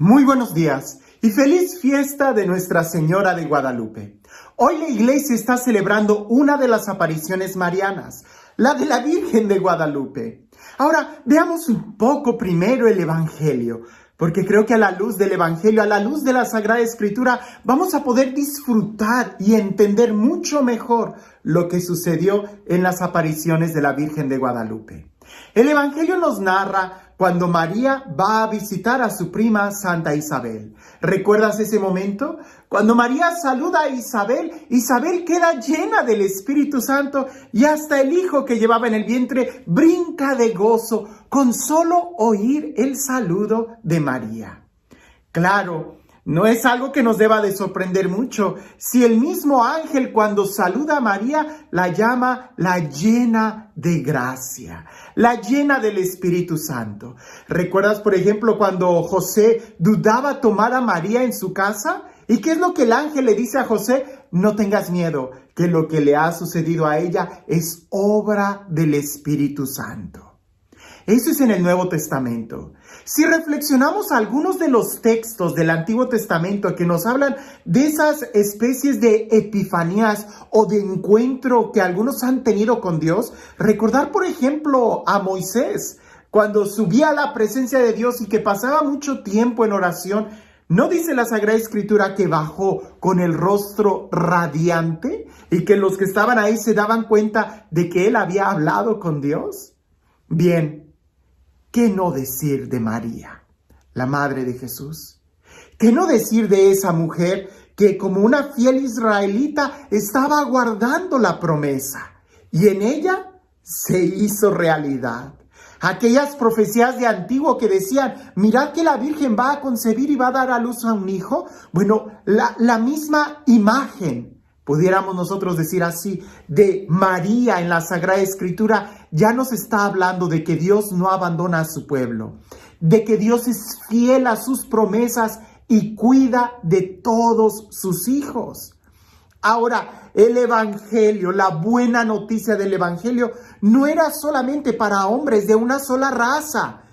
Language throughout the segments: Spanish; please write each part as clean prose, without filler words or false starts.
Muy buenos días y feliz fiesta de Nuestra Señora de Guadalupe. Hoy la iglesia está celebrando una de las apariciones marianas, la de la Virgen de Guadalupe. Ahora, veamos un poco primero el Evangelio, porque creo que a la luz del Evangelio, a la luz de la Sagrada Escritura, vamos a poder disfrutar y entender mucho mejor lo que sucedió en las apariciones de la Virgen de Guadalupe. El Evangelio nos narra cuando María va a visitar a su prima Santa Isabel. ¿Recuerdas ese momento? Cuando María saluda a Isabel, Isabel queda llena del Espíritu Santo y hasta el hijo que llevaba en el vientre brinca de gozo con solo oír el saludo de María. Claro, no es algo que nos deba de sorprender mucho si el mismo ángel cuando saluda a María la llama la llena de gracia, la llena del Espíritu Santo. ¿Recuerdas, por ejemplo, cuando José dudaba tomar a María en su casa? ¿Y qué es lo que el ángel le dice a José? No tengas miedo, que lo que le ha sucedido a ella es obra del Espíritu Santo. Eso es en el Nuevo Testamento. Si reflexionamos algunos de los textos del Antiguo Testamento que nos hablan de esas especies de epifanías o de encuentro que algunos han tenido con Dios, recordar por ejemplo a Moisés, cuando subía a la presencia de Dios y que pasaba mucho tiempo en oración, ¿no dice la Sagrada Escritura que bajó con el rostro radiante y que los que estaban ahí se daban cuenta de que él había hablado con Dios? Bien. ¿Qué no decir de María, la Madre de Jesús? ¿Qué no decir de esa mujer que como una fiel israelita estaba aguardando la promesa y en ella se hizo realidad? Aquellas profecías de antiguo que decían, mirad que la Virgen va a concebir y va a dar a luz a un hijo. Bueno, la misma imagen, pudiéramos nosotros decir así, de María en la Sagrada Escritura, ya nos está hablando de que Dios no abandona a su pueblo, de que Dios es fiel a sus promesas y cuida de todos sus hijos. Ahora, el Evangelio, la buena noticia del Evangelio, no era solamente para hombres de una sola raza,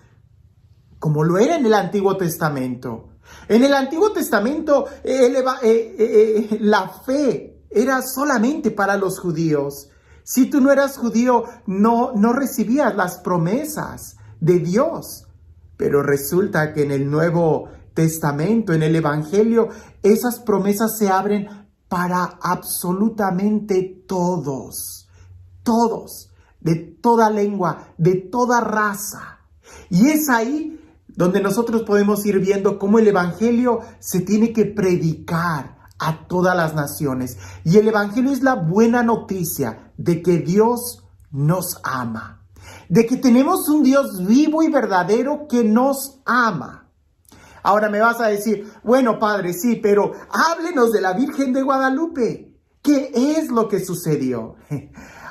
como lo era en el Antiguo Testamento. En el Antiguo Testamento, la fe era solamente para los judíos. Si tú no eras judío, no recibías las promesas de Dios. Pero resulta que en el Nuevo Testamento, en el Evangelio, esas promesas se abren para absolutamente todos, de toda lengua, de toda raza. Y es ahí donde nosotros podemos ir viendo cómo el Evangelio se tiene que predicar a todas las naciones. Y el Evangelio es la buena noticia de que Dios nos ama, de que tenemos un Dios vivo y verdadero que nos ama. Ahora me vas a decir, bueno, padre, sí, pero háblenos de la Virgen de Guadalupe. ¿Qué es lo que sucedió?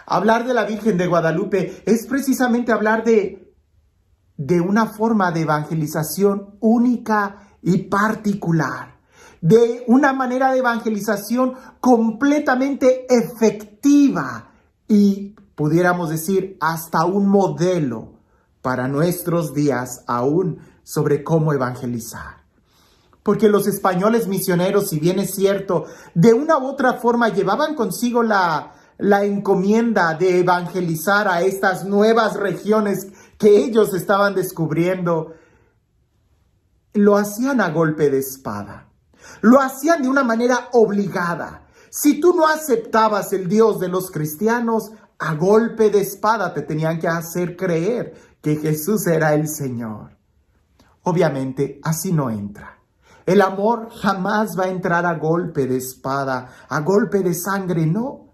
Hablar de la Virgen de Guadalupe es precisamente hablar de una forma de evangelización única y particular, de una manera de evangelización completamente efectiva y, pudiéramos decir, hasta un modelo para nuestros días aún sobre cómo evangelizar. Porque los españoles misioneros, si bien es cierto, de una u otra forma llevaban consigo la encomienda de evangelizar a estas nuevas regiones que ellos estaban descubriendo, lo hacían a golpe de espada. Lo hacían de una manera obligada. Si tú no aceptabas el Dios de los cristianos, a golpe de espada te tenían que hacer creer que Jesús era el Señor. Obviamente, así no entra. El amor jamás va a entrar a golpe de espada, a golpe de sangre, no.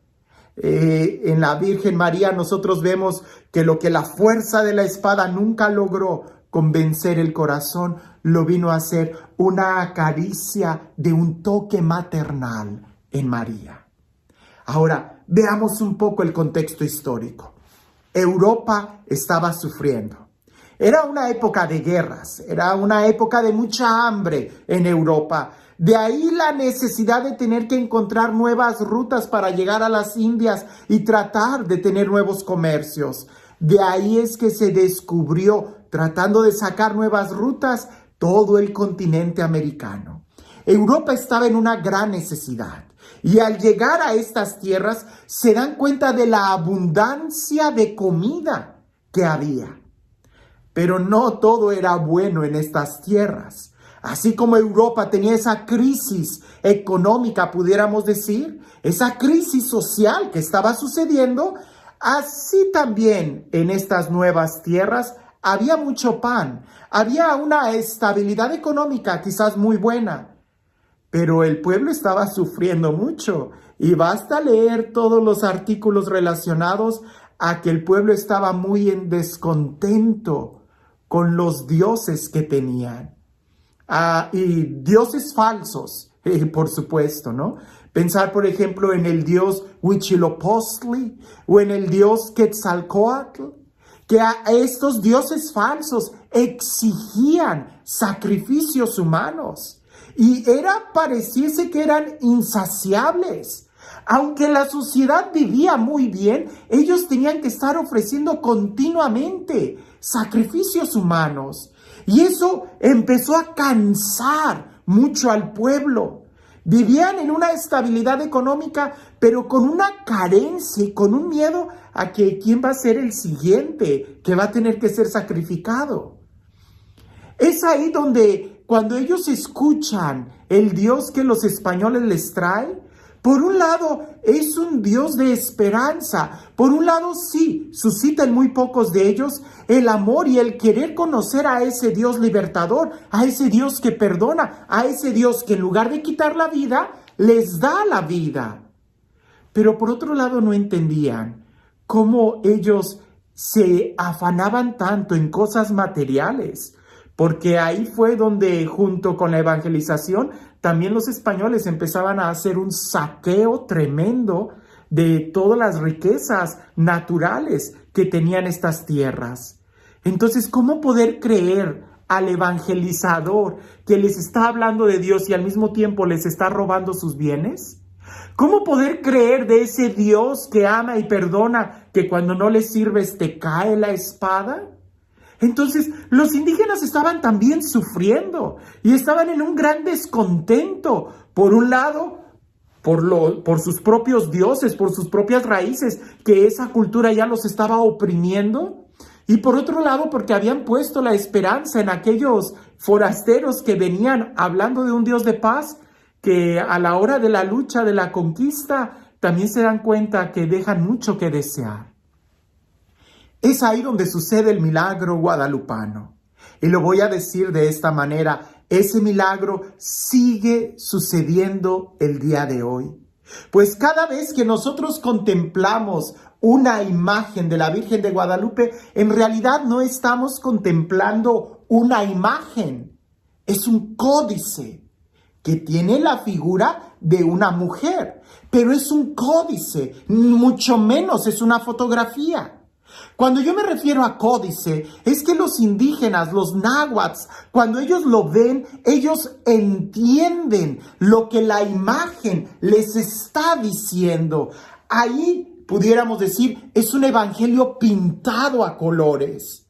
En la Virgen María nosotros vemos que lo que la fuerza de la espada nunca logró convencer el corazón, lo vino a hacer una caricia de un toque maternal en María. Ahora, veamos un poco el contexto histórico. Europa estaba sufriendo. Era una época de guerras, era una época de mucha hambre en Europa. De ahí la necesidad de tener que encontrar nuevas rutas para llegar a las Indias y tratar de tener nuevos comercios. De ahí es que se descubrió, tratando de sacar nuevas rutas, todo el continente americano. Europa estaba en una gran necesidad y al llegar a estas tierras se dan cuenta de la abundancia de comida que había. Pero no todo era bueno en estas tierras. Así como Europa tenía esa crisis económica, pudiéramos decir, esa crisis social que estaba sucediendo, así también en estas nuevas tierras había mucho pan, había una estabilidad económica quizás muy buena, pero el pueblo estaba sufriendo mucho y basta leer todos los artículos relacionados a que el pueblo estaba muy en descontento con los dioses que tenían. Y dioses falsos, por supuesto, ¿no? Pensar, por ejemplo, en el dios Huitzilopochtli o en el dios Quetzalcóatl, que a estos dioses falsos exigían sacrificios humanos y pareciese que eran insaciables. Aunque la sociedad vivía muy bien, ellos tenían que estar ofreciendo continuamente sacrificios humanos. Y eso empezó a cansar mucho al pueblo. Vivían en una estabilidad económica, pero con una carencia y con un miedo a que quién va a ser el siguiente que va a tener que ser sacrificado. Es ahí donde cuando ellos escuchan el Dios que los españoles les traen, por un lado, es un Dios de esperanza. Por un lado, sí, suscita en muy pocos de ellos el amor y el querer conocer a ese Dios libertador, a ese Dios que perdona, a ese Dios que en lugar de quitar la vida, les da la vida. Pero por otro lado, no entendían cómo ellos se afanaban tanto en cosas materiales, porque ahí fue donde, junto con la evangelización, también los españoles empezaban a hacer un saqueo tremendo de todas las riquezas naturales que tenían estas tierras. Entonces, ¿cómo poder creer al evangelizador que les está hablando de Dios y al mismo tiempo les está robando sus bienes? ¿Cómo poder creer de ese Dios que ama y perdona, que cuando no le sirves te cae la espada? Entonces, los indígenas estaban también sufriendo y estaban en un gran descontento. Por un lado, por sus propios dioses, por sus propias raíces, que esa cultura ya los estaba oprimiendo. Y por otro lado, porque habían puesto la esperanza en aquellos forasteros que venían hablando de un Dios de paz, que a la hora de la lucha, de la conquista, también se dan cuenta que dejan mucho que desear. Es ahí donde sucede el milagro guadalupano. Y lo voy a decir de esta manera, ese milagro sigue sucediendo el día de hoy. Pues cada vez que nosotros contemplamos una imagen de la Virgen de Guadalupe, en realidad no estamos contemplando una imagen, es un códice que tiene la figura de una mujer, pero es un códice, mucho menos es una fotografía. Cuando yo me refiero a códice, es que los indígenas, los náhuatl, cuando ellos lo ven, ellos entienden lo que la imagen les está diciendo. Ahí, pudiéramos decir, es un evangelio pintado a colores.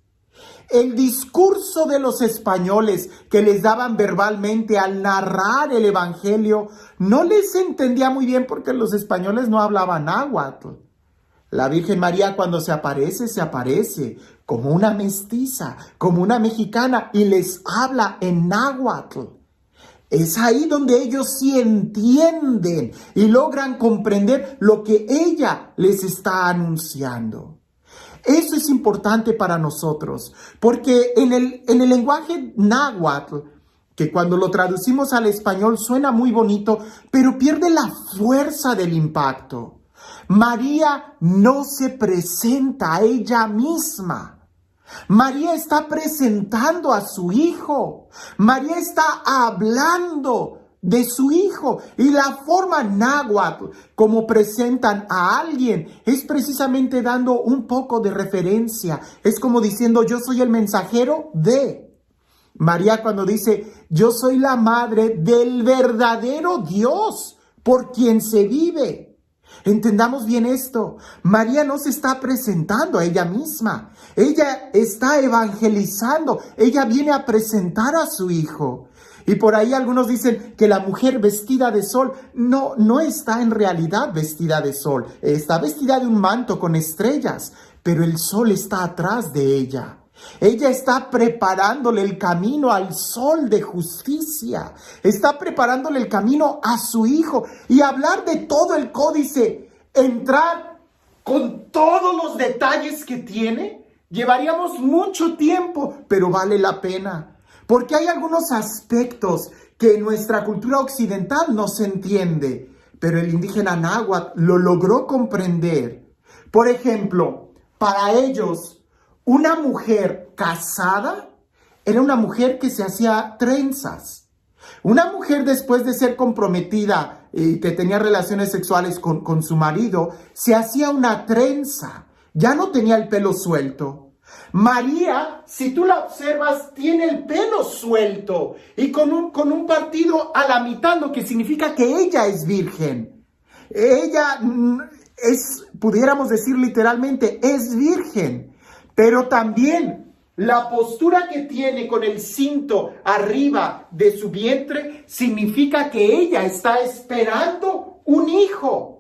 El discurso de los españoles que les daban verbalmente al narrar el evangelio no les entendía muy bien porque los españoles no hablaban náhuatl. La Virgen María cuando se aparece como una mestiza, como una mexicana y les habla en náhuatl. Es ahí donde ellos sí entienden y logran comprender lo que ella les está anunciando. Eso es importante para nosotros, porque en el lenguaje náhuatl, que cuando lo traducimos al español suena muy bonito, pero pierde la fuerza del impacto. María no se presenta a ella misma. María está presentando a su hijo. María está hablando de su hijo. Y la forma náhuatl como presentan a alguien es precisamente dando un poco de referencia. Es como diciendo, yo soy el mensajero de. María cuando dice, yo soy la madre del verdadero Dios por quien se vive. Entendamos bien esto. María no se está presentando a ella misma. Ella está evangelizando. Ella viene a presentar a su hijo. Y por ahí algunos dicen que la mujer vestida de sol no está en realidad vestida de sol. Está vestida de un manto con estrellas, pero el sol está atrás de ella. Ella está preparándole el camino al sol de justicia. Está preparándole el camino a su hijo. Y hablar de todo el códice, entrar con todos los detalles que tiene, llevaríamos mucho tiempo, pero vale la pena. Porque hay algunos aspectos que en nuestra cultura occidental no se entiende, pero el indígena náhuatl lo logró comprender. Por ejemplo, para ellos, una mujer casada era una mujer que se hacía trenzas. Una mujer después de ser comprometida y que tenía relaciones sexuales con su marido, se hacía una trenza. Ya no tenía el pelo suelto. María, si tú la observas, tiene el pelo suelto y con un partido a la mitad, lo que significa que ella es virgen. Ella pudiéramos decir literalmente, es virgen. Pero también la postura que tiene con el cinto arriba de su vientre significa que ella está esperando un hijo.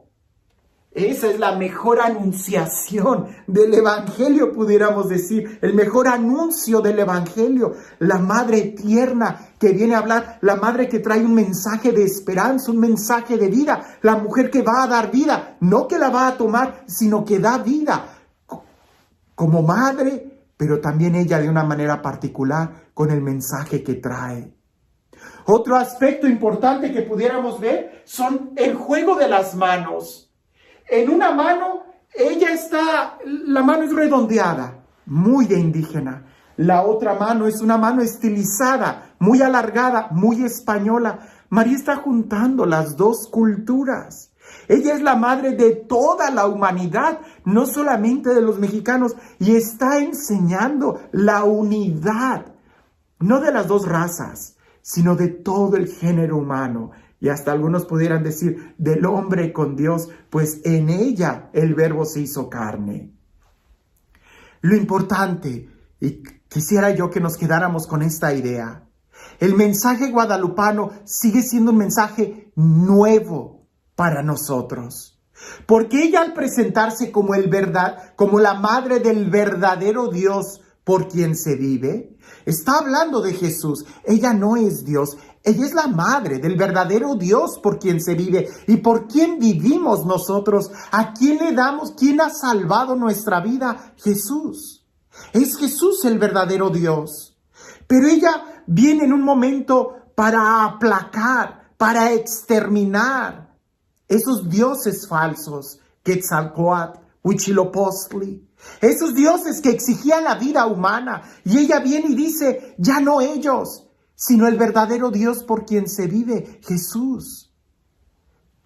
Esa es la mejor anunciación del Evangelio, pudiéramos decir, el mejor anuncio del Evangelio. La madre tierna que viene a hablar, la madre que trae un mensaje de esperanza, un mensaje de vida, la mujer que va a dar vida, no que la va a tomar, sino que da vida. Como madre, pero también ella de una manera particular con el mensaje que trae. Otro aspecto importante que pudiéramos ver son el juego de las manos. En una mano, la mano es redondeada, muy de indígena. La otra mano es una mano estilizada, muy alargada, muy española. María está juntando las dos culturas. Ella es la madre de toda la humanidad, no solamente de los mexicanos, y está enseñando la unidad, no de las dos razas, sino de todo el género humano. Y hasta algunos pudieran decir, del hombre con Dios, pues en ella el Verbo se hizo carne. Lo importante, y quisiera yo que nos quedáramos con esta idea, el mensaje guadalupano sigue siendo un mensaje nuevo para nosotros. Porque ella, al presentarse como la madre del verdadero Dios por quien se vive, está hablando de Jesús. Ella no es Dios, ella es la madre del verdadero Dios por quien se vive y por quien vivimos nosotros. ¿A quién le damos? ¿Quién ha salvado nuestra vida? Jesús. Es Jesús el verdadero Dios. Pero ella viene en un momento para aplacar, para exterminar esos dioses falsos, Quetzalcóatl, Huitzilopochtli, esos dioses que exigían la vida humana. Y ella viene y dice, ya no ellos, sino el verdadero Dios por quien se vive, Jesús.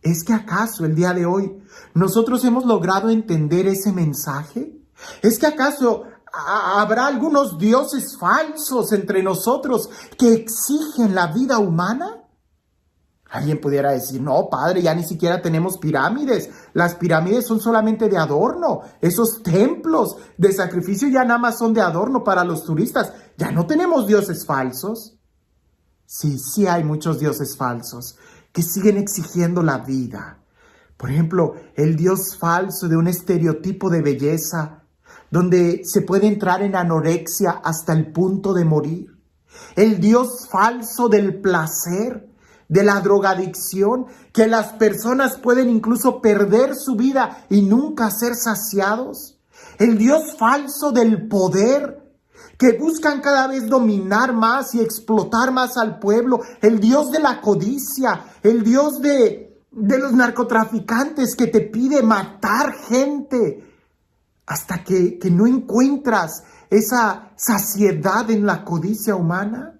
¿Es que acaso el día de hoy nosotros hemos logrado entender ese mensaje? ¿Es que acaso habrá algunos dioses falsos entre nosotros que exigen la vida humana? Alguien pudiera decir, no, padre, ya ni siquiera tenemos pirámides. Las pirámides son solamente de adorno. Esos templos de sacrificio ya nada más son de adorno para los turistas. Ya no tenemos dioses falsos. Sí hay muchos dioses falsos que siguen exigiendo la vida. Por ejemplo, el dios falso de un estereotipo de belleza, donde se puede entrar en anorexia hasta el punto de morir. El dios falso del placer, de la drogadicción, que las personas pueden incluso perder su vida y nunca ser saciados. El dios falso del poder, que buscan cada vez dominar más y explotar más al pueblo. El dios de la codicia, el dios de los narcotraficantes que te pide matar gente hasta que no encuentras esa saciedad en la codicia humana.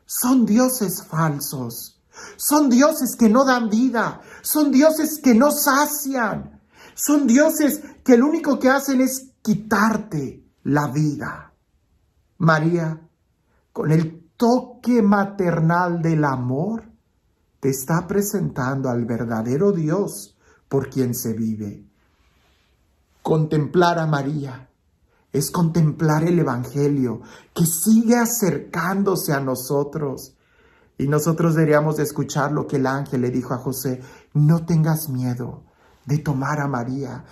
Son dioses falsos. Son dioses que no dan vida, son dioses que no sacian, son dioses que lo único que hacen es quitarte la vida. María, con el toque maternal del amor, te está presentando al verdadero Dios por quien se vive. Contemplar a María es contemplar el Evangelio que sigue acercándose a nosotros. Y nosotros deberíamos de escuchar lo que el ángel le dijo a José: no tengas miedo de tomar a María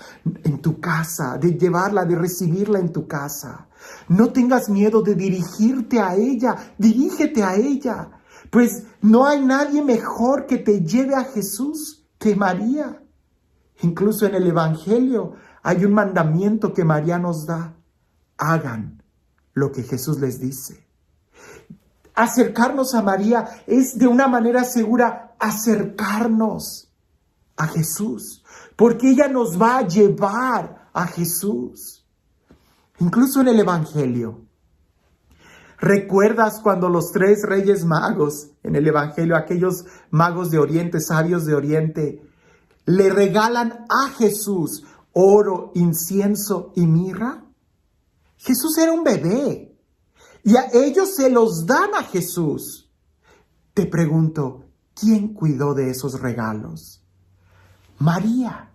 en tu casa, de llevarla, de recibirla en tu casa. No tengas miedo de dirigirte a ella, dirígete a ella, pues no hay nadie mejor que te lleve a Jesús que María. Incluso en el Evangelio hay un mandamiento que María nos da: hagan lo que Jesús les dice. Acercarnos a María es de una manera segura acercarnos a Jesús, porque ella nos va a llevar a Jesús. Incluso en el Evangelio, ¿recuerdas cuando los 3 reyes magos en el Evangelio, aquellos magos de Oriente, sabios de Oriente, le regalan a Jesús oro, incienso y mirra? Jesús era un bebé y a ellos se los dan a Jesús. Te pregunto, ¿quién cuidó de esos regalos? María.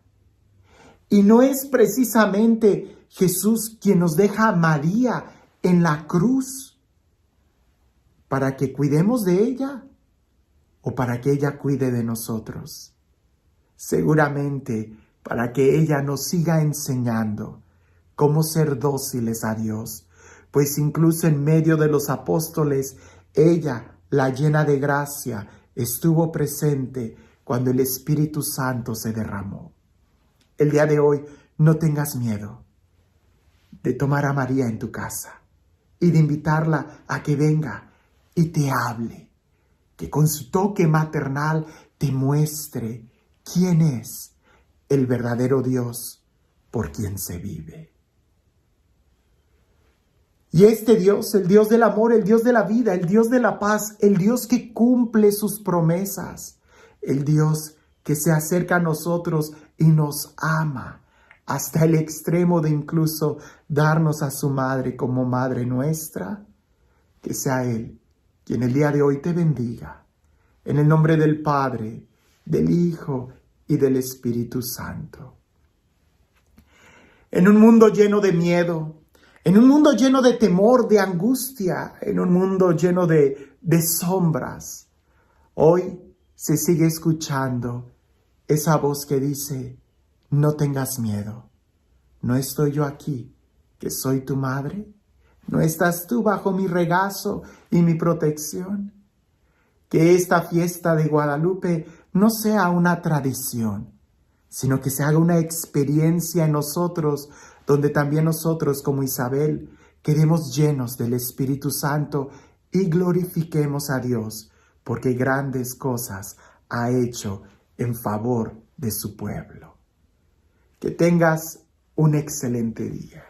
Y no es precisamente Jesús quien nos deja a María en la cruz para que cuidemos de ella o para que ella cuide de nosotros. Seguramente para que ella nos siga enseñando cómo ser dóciles a Dios, pues incluso en medio de los apóstoles, ella, la llena de gracia, estuvo presente cuando el Espíritu Santo se derramó. El día de hoy, no tengas miedo de tomar a María en tu casa y de invitarla a que venga y te hable, que con su toque maternal te muestre quién es el verdadero Dios por quien se vive. Y este Dios, el Dios del amor, el Dios de la vida, el Dios de la paz, el Dios que cumple sus promesas, el Dios que se acerca a nosotros y nos ama hasta el extremo de incluso darnos a su madre como madre nuestra, que sea Él quien el día de hoy te bendiga. En el nombre del Padre, del Hijo y del Espíritu Santo. En un mundo lleno de miedo, en un mundo lleno de temor, de angustia, en un mundo lleno de sombras, hoy se sigue escuchando esa voz que dice: no tengas miedo, ¿no estoy yo aquí, que soy tu madre? ¿No estás tú bajo mi regazo y mi protección? Que esta fiesta de Guadalupe no sea una tradición, sino que se haga una experiencia en nosotros, donde también nosotros, como Isabel, quedemos llenos del Espíritu Santo y glorifiquemos a Dios, porque grandes cosas ha hecho en favor de su pueblo. Que tengas un excelente día.